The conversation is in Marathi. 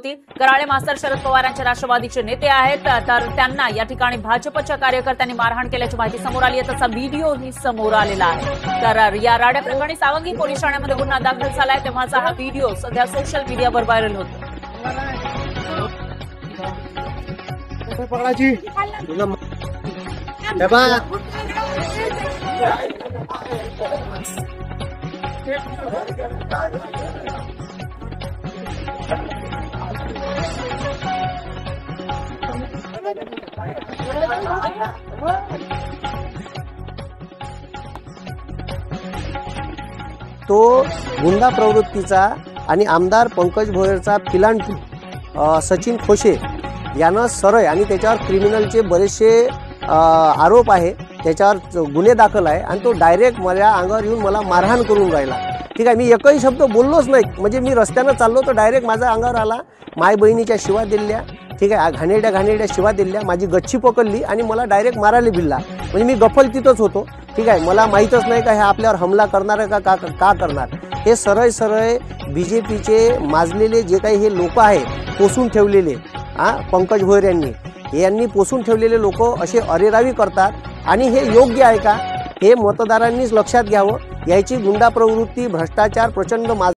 कराळे मास्तर शरद पवारांचे राष्ट्रवादीचे नेते आहेत, तर त्यांना या ठिकाणी भाजपच्या कार्यकर्त्यांनी मारहाण केल्याची माहिती समोर आली आहे। त्याचा व्हिडिओही समोर आलेला आहे। तर या राड्या प्रकरणी सावंगी पोलीस ठाण्यामध्ये गुन्हा दाखल झालाय, तेव्हाचा हा व्हिडिओ सध्या सोशल मीडियावर व्हायरल होतो। तो गुंडा प्रवृत्तीचा आणि आमदार पंकज भोयरचा फिलांटू सचिन खोशे यानं सरळ आणि त्याच्यावर क्रिमिनलचे बरेचसे आरोप आहे, त्याच्यावर गुन्हे दाखल आहे आणि तो डायरेक्ट माझ्या अंगावर येऊन मला मारहाण करून राहिला। ठीक आहे, मी एकही शब्द बोललोच नाही, म्हणजे मी रस्त्यानं चाललो तर डायरेक्ट माझ्या अंगावर आला, माय बहिणीच्या शिवा दिल्या, ठीक आहे, घाणेरड्या शिवा दिल्या, माझी गच्ची पकडली आणि मला डायरेक्ट मारायला भिडला। म्हणजे मी गफल तिथंच होतो, ठीक आहे, मला माहीतच नाही का हे आपल्यावर हमला करणार आहे का करणार। हे सरळ बीजेपीचे माजलेले जे काही हे लोक आहे, पोसून ठेवलेले पंकज भोयर यांनी पोसून ठेवलेले लोक असे अरेरावी करतात आणि हे योग्य आहे का, हे मतदारांनीच लक्षात घ्यावं। याची गुंडा प्रवृत्ती, भ्रष्टाचार प्रचंड